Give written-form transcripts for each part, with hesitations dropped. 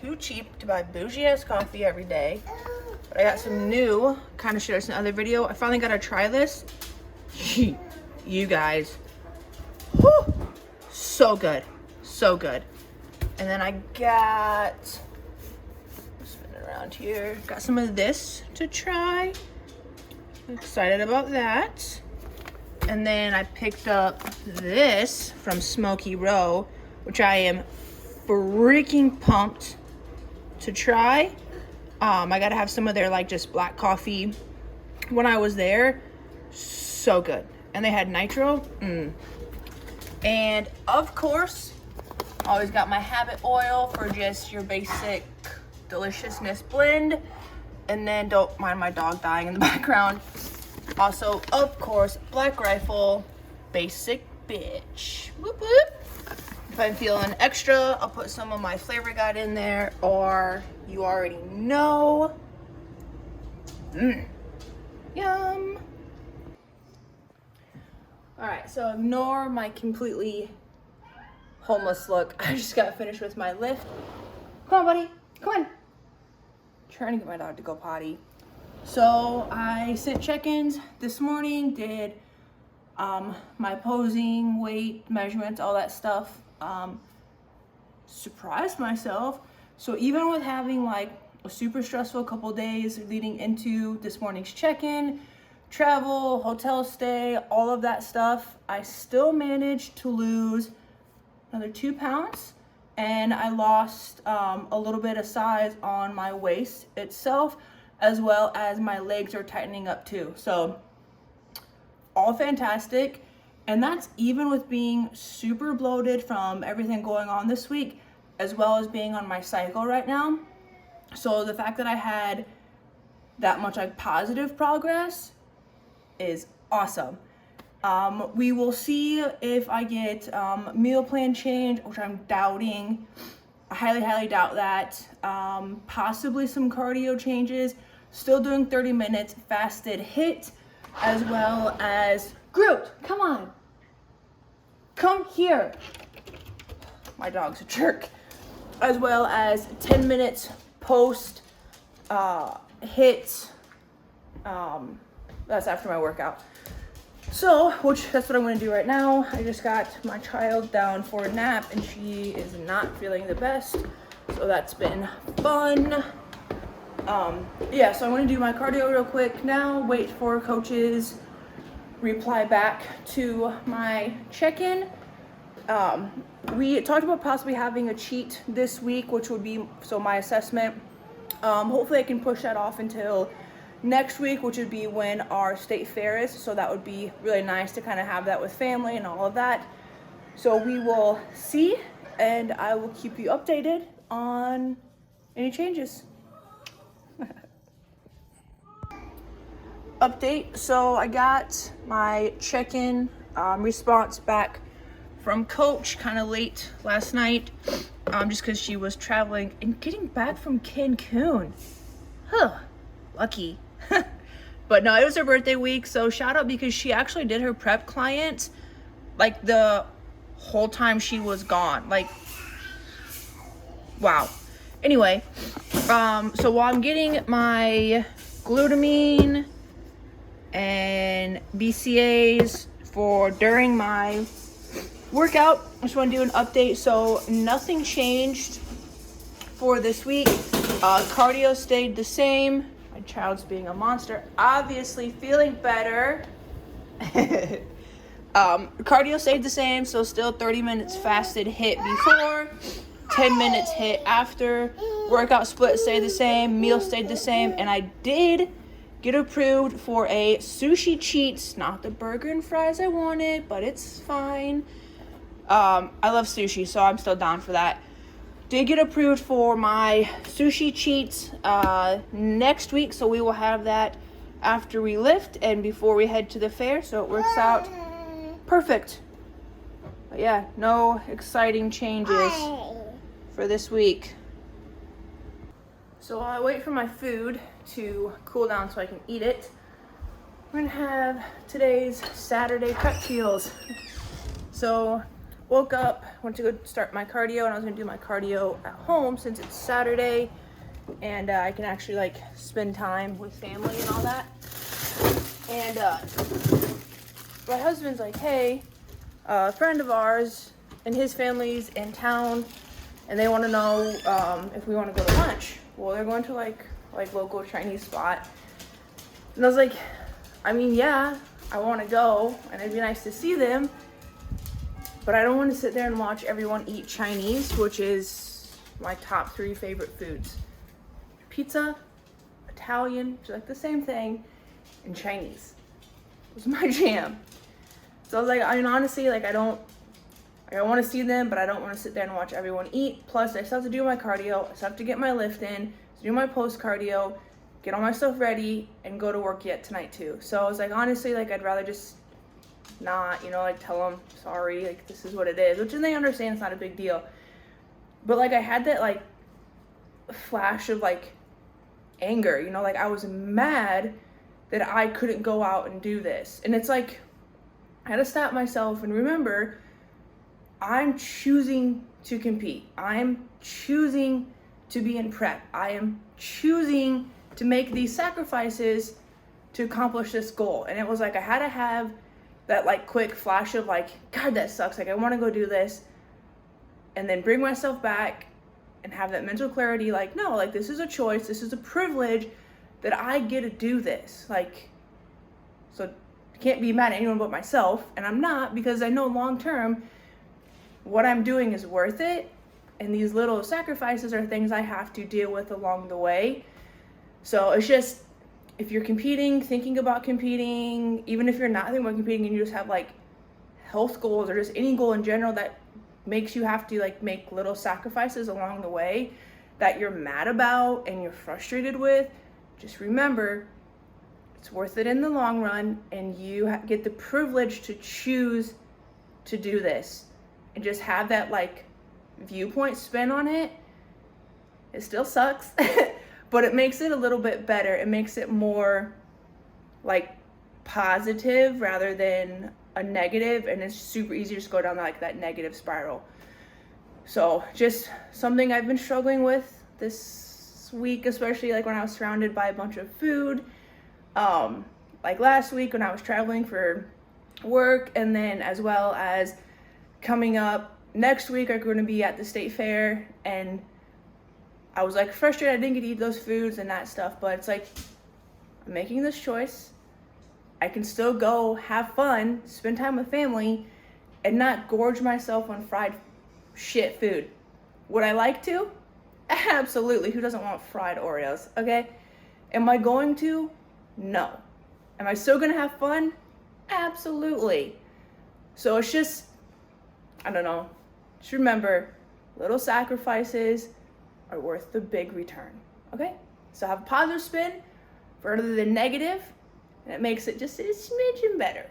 too cheap to buy bougie ass coffee every day. But I got some new, kind of showed us in the other video. I finally got to try this. You guys. Whew, so good. So good. And then I got, spin it around here. Got some of this to try. I'm excited about that. And then I picked up this from Smoky Row, which I am freaking pumped to try. I gotta have some of their like just black coffee when I was there. So good. And they had nitro. And of course, always got my Habit oil for just your basic deliciousness blend. And then don't mind my dog dying in the background. Also, of course, Black Rifle basic bitch. Whoop whoop. If I'm feeling extra, I'll put some of my flavor guide in there, or you already know. Yum. All right, so ignore my completely homeless look. I just got finished with my lift. Come on, buddy, come on. Trying to get my dog to go potty. So I sent check-ins this morning, did my posing, weight, measurements, all that stuff. Surprised myself. So even with having like a super stressful couple days leading into this morning's check-in, travel, hotel stay, all of that stuff, I still managed to lose another 2 pounds, and I lost a little bit of size on my waist itself, as well as my legs are tightening up too. So all fantastic. And that's even with being super bloated from everything going on this week, as well as being on my cycle right now. So the fact that I had that much like positive progress is awesome. We will see if I get meal plan change, which I'm doubting. I highly doubt that. Possibly some cardio changes. Still doing 30 minutes fasted HIIT, as well as Groot, come on. Come here. My dog's a jerk. As well as 10 minutes post HIIT. That's after my workout. So, that's what I'm gonna do right now. I just got my child down for a nap and she is not feeling the best. So that's been fun. Yeah, so I'm gonna do my cardio real quick now, wait for coach's reply back to my check-in. We talked about possibly having a cheat this week, which would be, so my assessment. Hopefully I can push that off until next week, which would be when our state fair is. So that would be really nice to kind of have that with family and all of that. So we will see, and I will keep you updated on any changes. Update, so I got my check-in response back from coach kind of late last night, just because she was traveling and getting back from Cancun. Lucky. But no, it was her birthday week, so shout out, because she actually did her prep client like the whole time she was gone. Like, wow. Anyway, so while I'm getting my glutamine and BCAAs for during my workout, I just want to do an update. So nothing changed for this week. Cardio stayed the same. My child's being a monster. Obviously feeling better. Cardio stayed the same, so still 30 minutes fasted HIIT before, 10 minutes HIIT after. Workout split stayed the same, meal stayed the same, and I did get approved for a sushi cheats. Not the burger and fries I wanted, but it's fine. I love sushi, so I'm still down for that. Did get approved for my sushi cheats next week, so we will have that after we lift and before we head to the fair, so it works out perfect. But yeah, no exciting changes for this week. So while I wait for my food to cool down so I can eat it, we're gonna have today's Saturday prep meals. So woke up, went to go start my cardio, and I was gonna do my cardio at home since it's Saturday, and I can actually like spend time with family and all that. And my husband's like, hey, a friend of ours and his family's in town, and they want to know if we want to go to lunch. Well, they're going to like local Chinese spot, and I was like, I mean, yeah, I want to go, and it'd be nice to see them, but I don't want to sit there and watch everyone eat Chinese, which is my top 3 favorite foods: pizza, Italian, which is like the same thing, and Chinese. It was my jam. So I was like, I mean, honestly, like I want to see them, but I don't want to sit there and watch everyone eat. Plus, I still have to do my cardio. I still have to get my lift in, do my post cardio, get all my stuff ready, and go to work yet tonight too. So I was like, honestly, like I'd rather just not, like tell them sorry, like this is what it is, which they understand, it's not a big deal. But like I had that like flash of like anger, like I was mad that I couldn't go out and do this. And it's like I had to stop myself and remember, I'm choosing to compete. I'm choosing to be in prep. I am choosing to make these sacrifices to accomplish this goal. And it was like I had to have that like quick flash of like, God, that sucks. Like I want to go do this, and then bring myself back and have that mental clarity. Like, no, like this is a choice. This is a privilege that I get to do this. Like, so I can't be mad at anyone but myself. And I'm not, because I know long term what I'm doing is worth it. And these little sacrifices are things I have to deal with along the way. So it's just, if you're competing, thinking about competing, even if you're not thinking about competing and you just have like health goals or just any goal in general that makes you have to like make little sacrifices along the way that you're mad about and you're frustrated with, just remember it's worth it in the long run, and you get the privilege to choose to do this. And just have that like viewpoint spin on it. It still sucks, but it makes it a little bit better. It makes it more like positive rather than a negative, and it's super easy to just go down like that negative spiral. So just something I've been struggling with this week, especially like when I was surrounded by a bunch of food. Like last week when I was traveling for work, and then as well as coming up next week, I'm going to be at the state fair, and I was like frustrated I didn't get to eat those foods and that stuff, but it's like I'm making this choice. I can still go have fun, spend time with family, and not gorge myself on fried shit food. Would I like to? Absolutely. Who doesn't want fried Oreos? Okay. Am I going to? No. Am I still going to have fun? Absolutely. So it's just, I don't know. Just remember, little sacrifices are worth the big return. Okay? So have a positive spin rather than negative, and it makes it just a smidgen better.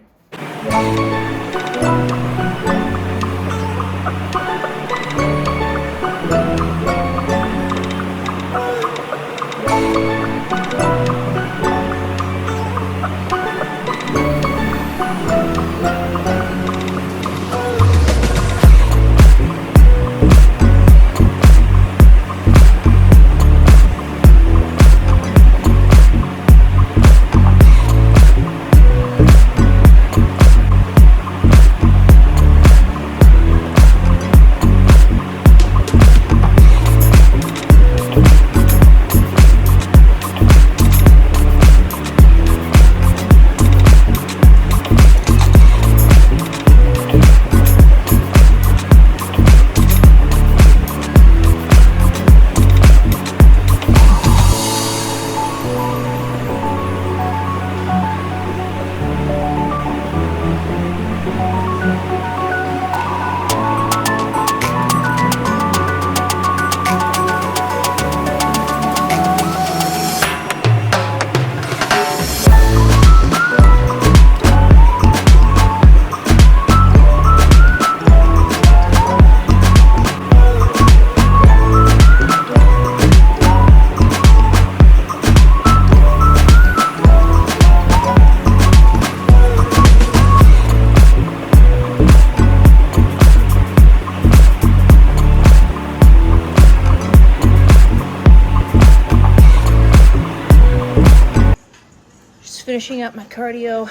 finishing up my cardio.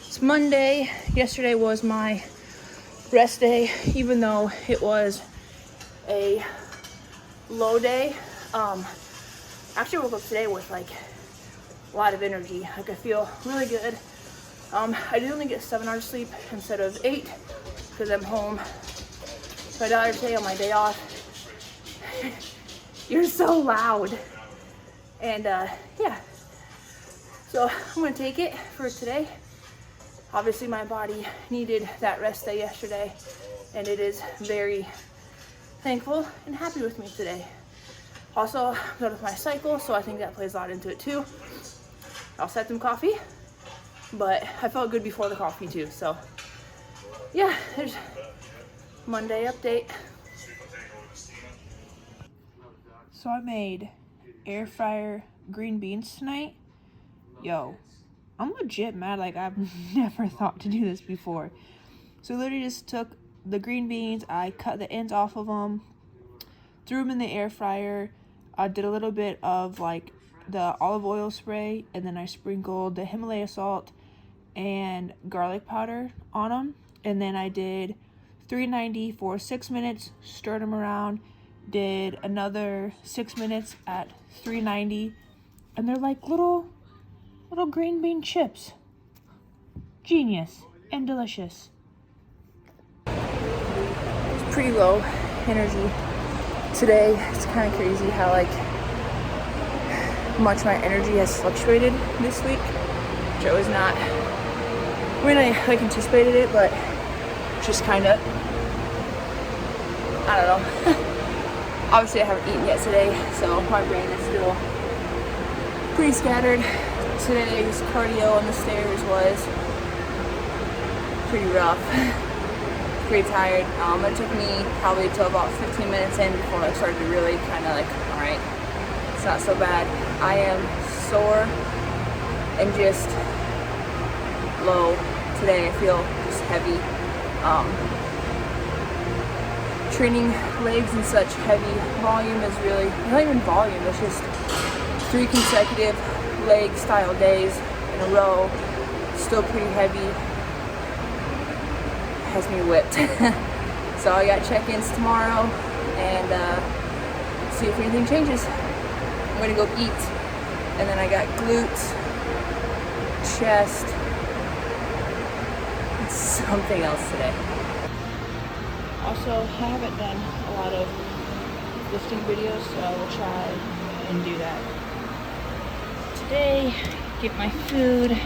It's Monday. Yesterday was my rest day, even though it was a low day. Actually woke up today with like a lot of energy. Like I feel really good. I did only get 7 hours sleep instead of 8 because I'm home. My daughter today on my day off. You're so loud. And yeah, so I'm gonna take it for today. Obviously my body needed that rest day yesterday, and it is very thankful and happy with me today. Also, I'm done with my cycle, so I think that plays a lot into it too. I also had some coffee, but I felt good before the coffee too. So yeah, there's Monday update. So I made air fryer green beans tonight. Yo, I'm legit mad. Like, I've never thought to do this before. So I literally just took the green beans, I cut the ends off of them, threw them in the air fryer. I did a little bit of like the olive oil spray, and then I sprinkled the Himalaya salt and garlic powder on them. And then I did 390 for 6 minutes, stirred them around, did another 6 minutes at 390, and they're like little green bean chips. Genius and delicious. It's pretty low energy today. It's kind of crazy how like much my energy has fluctuated this week, which I was not when I like anticipated it, but just kind of, I don't know. Obviously I haven't eaten yet today, so my brain is still pretty scattered. Today's cardio on the stairs was pretty rough. Pretty tired. It took me probably till about 15 minutes in before I started to really kind of like, all right, it's not so bad. I am sore and just low today. I feel just heavy. Training legs in such heavy volume is really, not even volume, it's just 3 consecutive leg style days in a row, still pretty heavy, has me whipped. So I got check-ins tomorrow and see if anything changes. I'm gonna go eat, and then I got glutes, chest, and something else today. Also, I haven't done a lot of lifting videos, so I will try and do that today. Get my food.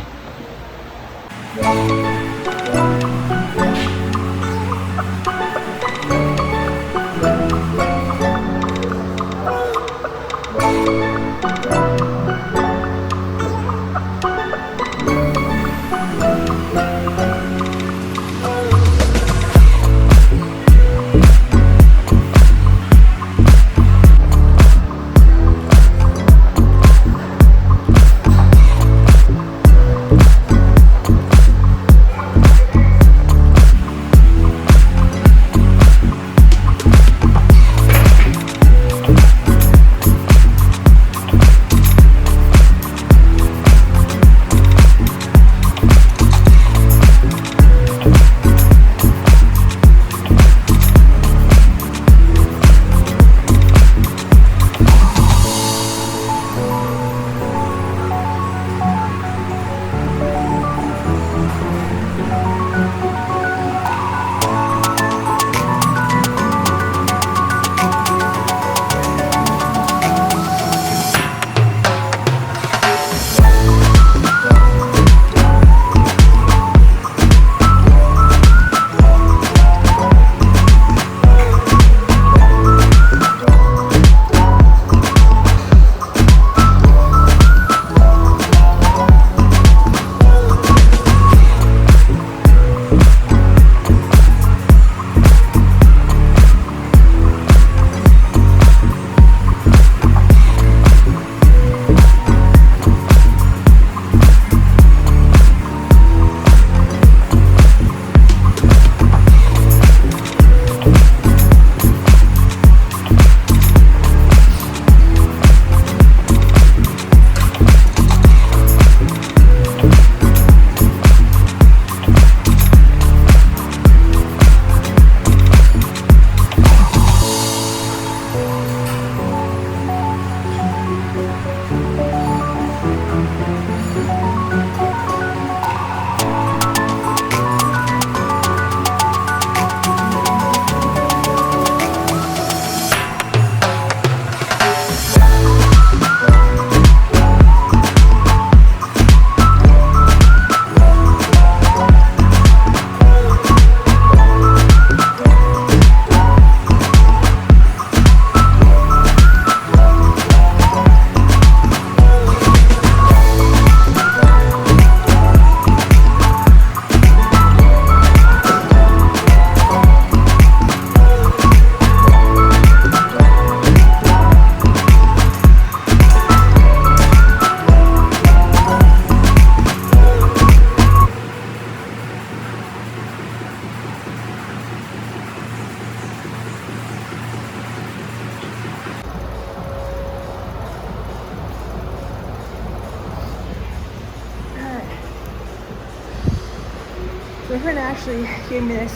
My friend Ashley gave me this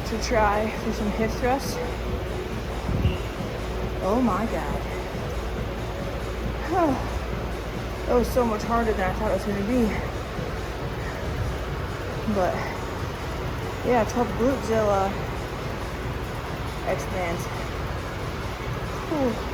to try for some hip thrusts. Oh my god. That was so much harder than I thought it was going to be. But yeah, it's called Glutezilla X-Bands. Whew.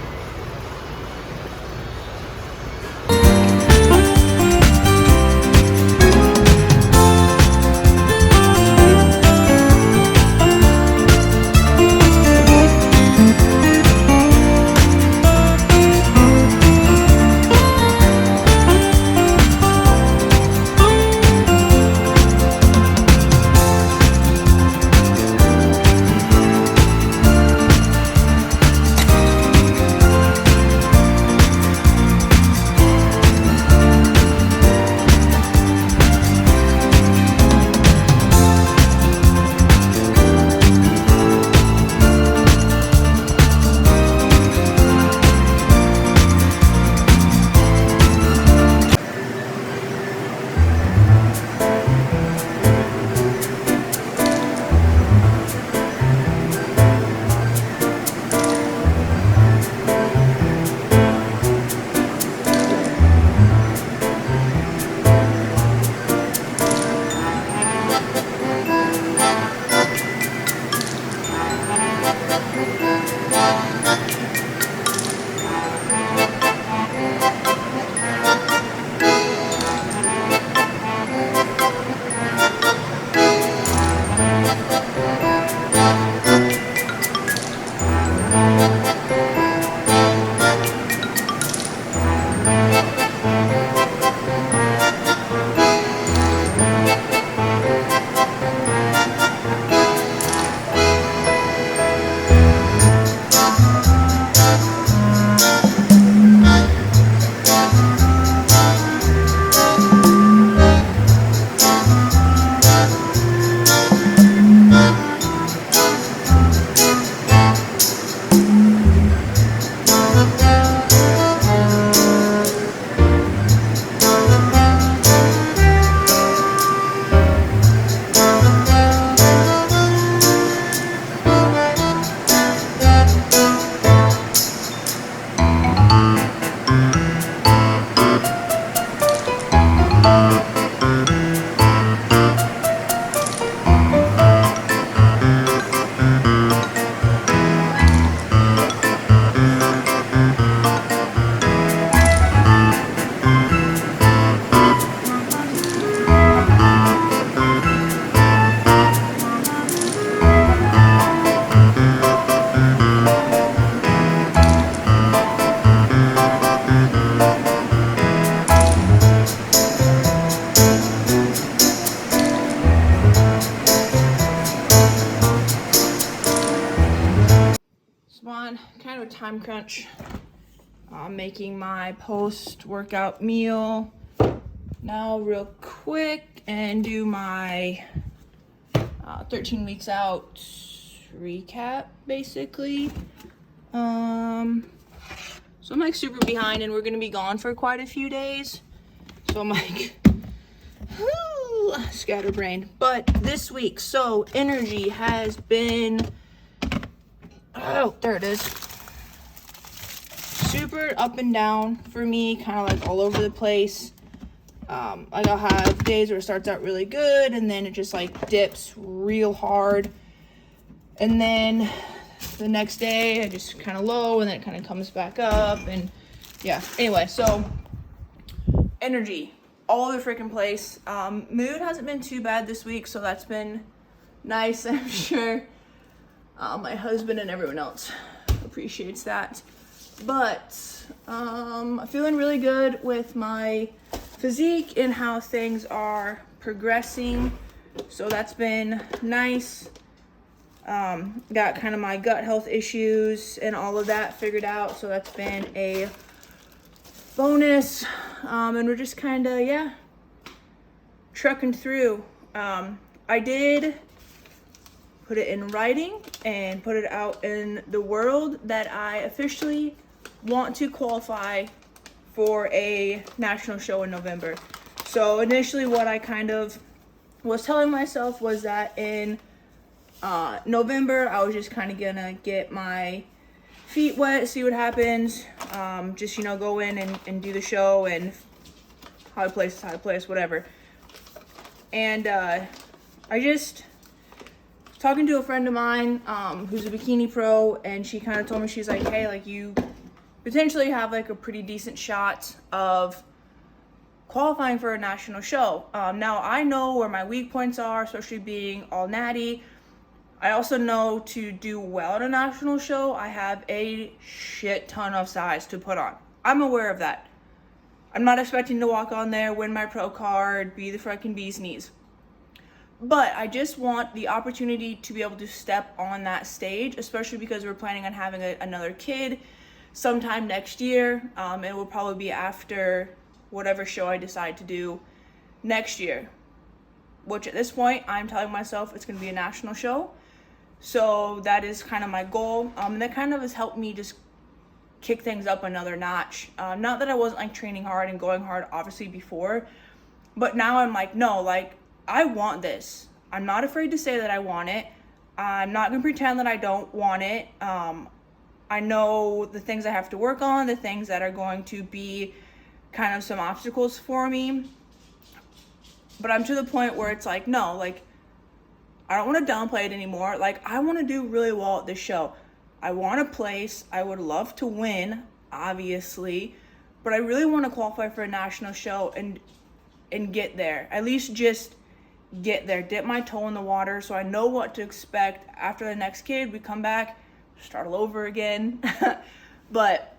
Kind of a time crunch. I'm making my post-workout meal now real quick and do my 13 weeks out recap basically. So I'm like super behind and we're gonna be gone for quite a few days. So I'm like, whoo, scatterbrained. But this week, so energy has been, oh, there it is. Super up and down for me, kind of like all over the place. Like I'll have days where it starts out really good and then it just like dips real hard. And then the next day I just kind of low and then it kind of comes back up and yeah. Anyway, so energy all over the freaking place. Mood hasn't been too bad this week, so that's been nice. I'm sure my husband and everyone else appreciates that. But I'm feeling really good with my physique and how things are progressing. So that's been nice. Got kind of my gut health issues and all of that figured out. So that's been a bonus. And we're just kind of, yeah, trucking through. I did put it in writing and put it out in the world that I officially want to qualify for a national show in November. So initially what I kind of was telling myself was that in November, I was just kind of gonna get my feet wet, see what happens. Just, you know, go in and do the show, and how to place, whatever. And I just talking to a friend of mine who's a bikini pro, and she kind of told me, she's like, hey, like, you potentially have like a pretty decent shot of qualifying for a national show. Now I know where my weak points are, especially being all natty. I also know to do well at a national show, I have a shit ton of size to put on. I'm aware of that. I'm not expecting to walk on there, win my pro card, be the freaking bee's knees. But I just want the opportunity to be able to step on that stage, especially because we're planning on having another kid sometime next year. It will probably be after whatever show I decide to do next year, which at this point, I'm telling myself it's going to be a national show. So that is kind of my goal. And that kind of has helped me just kick things up another notch. Not that I wasn't like training hard and going hard, obviously, before, but now I'm like, no, like, I want this. I'm not afraid to say that I want it. I'm not going to pretend that I don't want it. I know the things I have to work on, the things that are going to be kind of some obstacles for me. But I'm to the point where it's like, no, like, I don't want to downplay it anymore. Like, I want to do really well at this show. I want to place. I would love to win, obviously, but I really want to qualify for a national show and get there. At least just get there, dip my toe in the water, so I know what to expect after the next kid. We come back, start all over again. But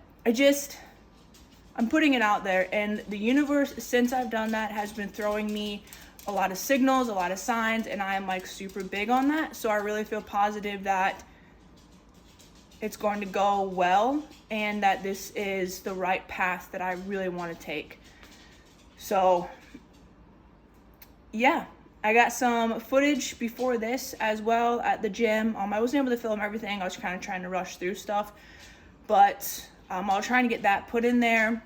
I'm putting it out there, and the universe, since I've done that, has been throwing me a lot of signals, a lot of signs, and I am like super big on that. So I really feel positive that it's going to go well, and that this is the right path that I really want to take. So yeah, I got some footage before this as well at the gym. I wasn't able to film everything. I was kind of trying to rush through stuff, but I was trying to get that put in there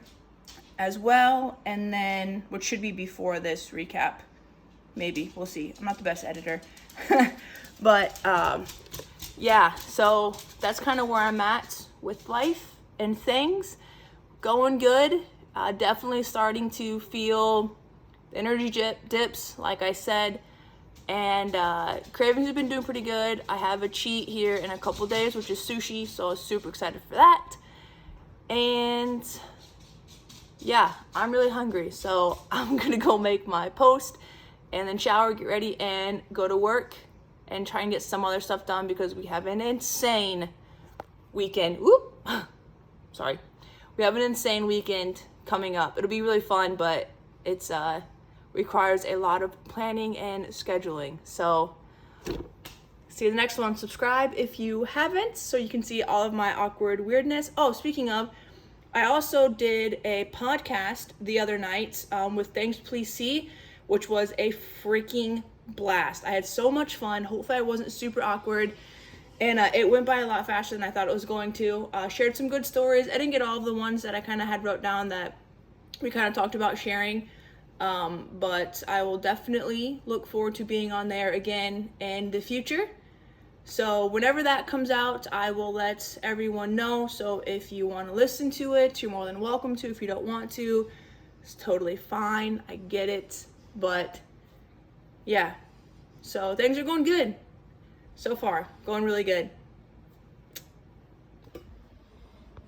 as well, and then, which should be before this recap. Maybe, we'll see. I'm not the best editor. But yeah, so that's kind of where I'm at with life and things. Going good. Definitely starting to feel the energy dips, like I said. And cravings have been doing pretty good. I have a cheat here in a couple days, which is sushi, so I'm super excited for that. And yeah, I'm really hungry, so I'm gonna go make my post and then shower, get ready, and go to work and try and get some other stuff done, because we have an insane weekend. Sorry. We have an insane weekend coming up. It'll be really fun, but it's requires a lot of planning and scheduling. So see you in the next one. Subscribe if you haven't, so you can see all of my awkward weirdness. Oh, speaking of, I also did a podcast the other night with Thanks Please See, which was a freaking blast. I had so much fun. Hopefully I wasn't super awkward, and it went by a lot faster than I thought it was going to. Shared some good stories. I didn't get all of the ones that I kind of had wrote down that we kind of talked about sharing, but I will definitely look forward to being on there again in the future. So whenever that comes out, I will let everyone know. So if you want to listen to it, you're more than welcome to. If you don't want to, it's totally fine. I get it. But yeah, so things are going good so far, going really good.